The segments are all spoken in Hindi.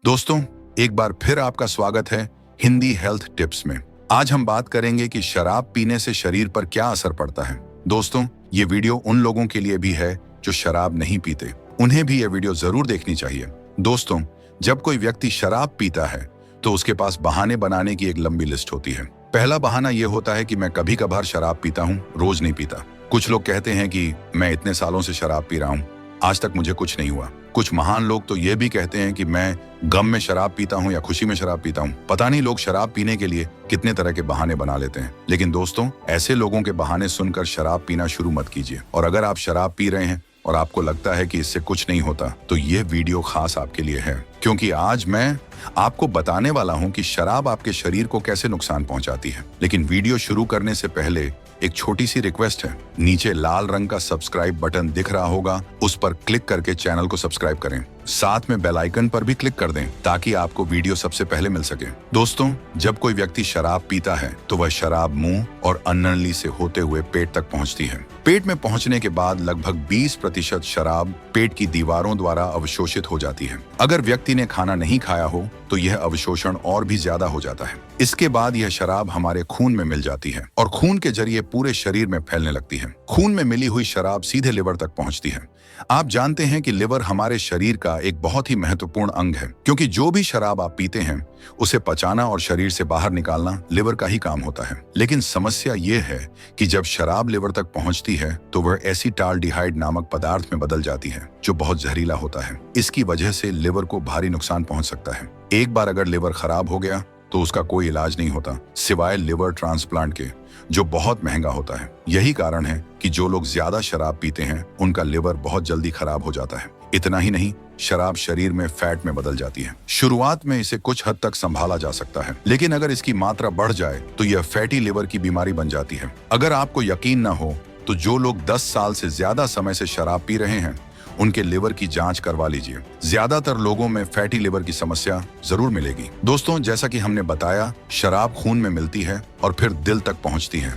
दोस्तों, एक बार फिर आपका स्वागत है हिंदी हेल्थ टिप्स में। आज हम बात करेंगे कि शराब पीने से शरीर पर क्या असर पड़ता है। दोस्तों, ये वीडियो उन लोगों के लिए भी है जो शराब नहीं पीते, उन्हें भी ये वीडियो जरूर देखनी चाहिए। दोस्तों, जब कोई व्यक्ति शराब पीता है तो उसके पास बहाने बनाने की एक लंबी लिस्ट होती है। पहला बहाना यह होता है कि मैं कभी कभार शराब पीता हूँ, रोज नहीं पीता। कुछ लोग कहते हैं कि मैं इतने सालों से शराब पी रहा हूँ, आज तक मुझे कुछ नहीं हुआ। कुछ महान लोग तो ये भी कहते हैं कि मैं गम में शराब पीता हूँ या खुशी में शराब पीता हूँ। पता नहीं लोग शराब पीने के लिए कितने तरह के बहाने बना लेते हैं। लेकिन दोस्तों, ऐसे लोगों के बहाने सुनकर शराब पीना शुरू मत कीजिए। और अगर आप शराब पी रहे हैं और आपको लगता है कि इससे कुछ नहीं होता, तो ये वीडियो खास आपके लिए है, क्योंकि आज मैं आपको बताने वाला हूं कि शराब आपके शरीर को कैसे नुकसान पहुंचाती है। लेकिन वीडियो शुरू करने से पहले एक छोटी सी रिक्वेस्ट है। नीचे लाल रंग का सब्सक्राइब बटन दिख रहा होगा, उस पर क्लिक करके चैनल को सब्सक्राइब करें। साथ में बेल आइकन पर भी क्लिक कर दें ताकि आपको वीडियो सबसे पहले मिल सके। दोस्तों, जब कोई व्यक्ति शराब पीता है तो वह शराब मुंह और अन्ननली से होते हुए पेट तक पहुंचती है। पेट में पहुंचने के बाद लगभग 20% शराब पेट की दीवारों द्वारा अवशोषित हो जाती है। अगर व्यक्ति ने खाना नहीं खाया हो तो यह अवशोषण और भी ज्यादा हो जाता है। इसके बाद यह शराब हमारे खून में मिल जाती है और खून के जरिए पूरे शरीर में फैलने लगती है। खून में मिली हुई शराब सीधे लिवर तक पहुंचती है। आप जानते हैं कि लिवर हमारे शरीर का एक बहुत ही महत्वपूर्ण अंग है, क्योंकि जो भी शराब आप पीते हैं उसे पचाना और शरीर से बाहर निकालना लिवर का ही काम होता है। लेकिन समस्या ये है कि जब शराब लिवर तक पहुंचती है तो वह एसीटाल्डिहाइड नामक पदार्थ में बदल जाती है, जो बहुत जहरीला होता है। इसकी वजह से लिवर को भारी नुकसान पहुंच सकता है। एक बार अगर लिवर खराब हो गया तो उसका कोई इलाज नहीं होता सिवाय लिवर ट्रांसप्लांट के, जो बहुत महंगा होता है। यही कारण है कि जो लोग ज्यादा शराब पीते हैं उनका लिवर बहुत जल्दी खराब हो जाता है। इतना ही नहीं, शराब शरीर में फैट में बदल जाती है। शुरुआत में इसे कुछ हद तक संभाला जा सकता है, लेकिन अगर इसकी मात्रा बढ़ जाए तो यह फैटी लिवर की बीमारी बन जाती है। अगर आपको यकीन न हो तो जो लोग 10 साल से ज्यादा समय से शराब पी रहे हैं उनके लिवर की जांच करवा लीजिए। ज्यादातर लोगों में फैटी लिवर की समस्या जरूर मिलेगी। दोस्तों, जैसा कि हमने बताया, शराब खून में मिलती है और फिर दिल तक पहुंचती है।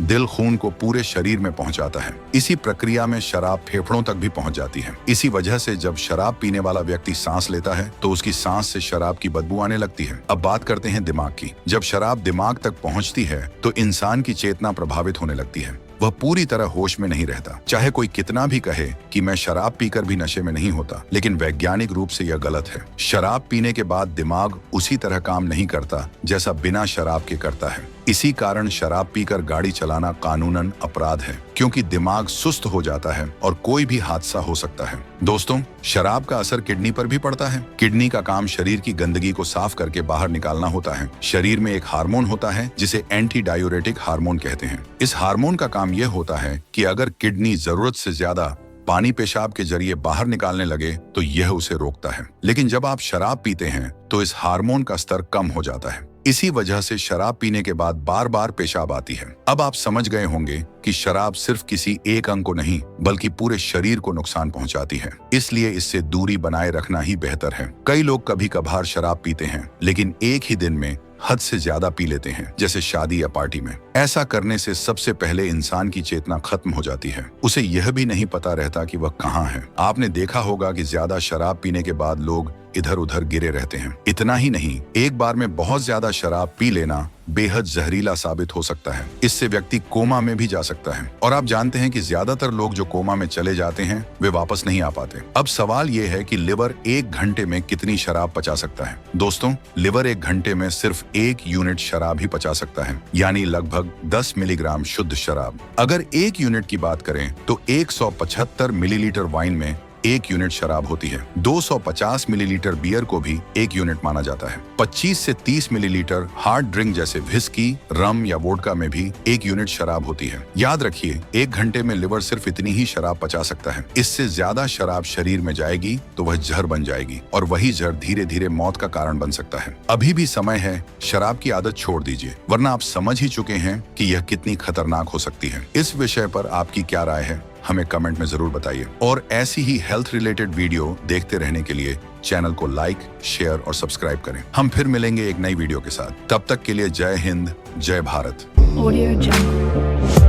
दिल खून को पूरे शरीर में पहुंचाता है। इसी प्रक्रिया में शराब फेफड़ों तक भी पहुंच जाती है। इसी वजह से जब शराब पीने वाला व्यक्ति सांस लेता है तो उसकी सांस से शराब की बदबू आने लगती है। अब बात करते हैं दिमाग की। जब शराब दिमाग तक पहुंचती है तो इंसान की चेतना प्रभावित होने लगती है। वह पूरी तरह होश में नहीं रहता। चाहे कोई कितना भी कहे कि मैं शराब पीकर भी नशे में नहीं होता, लेकिन वैज्ञानिक रूप से यह गलत है। शराब पीने के बाद दिमाग उसी तरह काम नहीं करता जैसा बिना शराब के करता है। इसी कारण शराब पीकर गाड़ी चलाना कानूनन अपराध है, क्योंकि दिमाग सुस्त हो जाता है और कोई भी हादसा हो सकता है। दोस्तों, शराब का असर किडनी पर भी पड़ता है। किडनी का काम शरीर की गंदगी को साफ करके बाहर निकालना होता है। शरीर में एक हार्मोन होता है जिसे एंटी डायूरेटिक हार्मोन कहते हैं। इस हार्मोन का काम यह होता है कि अगर किडनी जरूरत से ज्यादा पानी पेशाब के जरिए बाहर निकालने लगे तो यह उसे रोकता है। लेकिन जब आप शराब पीते हैं तो इस हार्मोन का स्तर कम हो जाता है। इसी वजह से शराब पीने के बाद बार बार पेशाब आती है। अब आप समझ गए होंगे कि शराब सिर्फ किसी एक अंग को नहीं बल्कि पूरे शरीर को नुकसान पहुंचाती है। इसलिए इससे दूरी बनाए रखना ही बेहतर है। कई लोग कभी कभार शराब पीते हैं, लेकिन एक ही दिन में हद से ज्यादा पी लेते हैं, जैसे शादी या पार्टी में। ऐसा करने से सबसे पहले इंसान की चेतना खत्म हो जाती है। उसे यह भी नहीं पता रहता कि वह कहाँ है। आपने देखा होगा कि ज्यादा शराब पीने के बाद लोग इधर उधर गिरे रहते हैं। इतना ही नहीं, एक बार में बहुत ज्यादा शराब पी लेना बेहद जहरीला साबित हो सकता है। इससे व्यक्ति कोमा में भी जा सकता है। और आप जानते हैं कि ज्यादातर लोग जो कोमा में चले जाते हैं वे वापस नहीं आ पाते। अब सवाल ये है कि लिवर 1 घंटे में कितनी शराब पचा सकता है। दोस्तों, लिवर 1 घंटे में सिर्फ 1 यूनिट शराब ही पचा सकता है, यानी लगभग 10 मिलीग्राम शुद्ध शराब। अगर 1 यूनिट की बात करें तो 175 मिलीलीटर वाइन में 1 यूनिट शराब होती है। 250 मिलीलीटर बियर को भी 1 यूनिट माना जाता है। 25 से 30 मिलीलीटर हार्ड ड्रिंक जैसे विस्की, रम या वोडका में भी 1 यूनिट शराब होती है। याद रखिए, 1 घंटे में लिवर सिर्फ इतनी ही शराब पचा सकता है। इससे ज्यादा शराब शरीर में जाएगी तो वह जहर बन जाएगी और वही जहर धीरे धीरे मौत का कारण बन सकता है। अभी भी समय है, शराब की आदत छोड़ दीजिए, वरना आप समझ ही चुके हैं कि यह कितनी खतरनाक हो सकती है। इस विषय पर आपकी क्या राय है, हमें कमेंट में जरूर बताइए। और ऐसी ही हेल्थ रिलेटेड वीडियो देखते रहने के लिए चैनल को लाइक, शेयर और सब्सक्राइब करें। हम फिर मिलेंगे एक नई वीडियो के साथ। तब तक के लिए जय हिंद, जय भारत। Audio Jungle.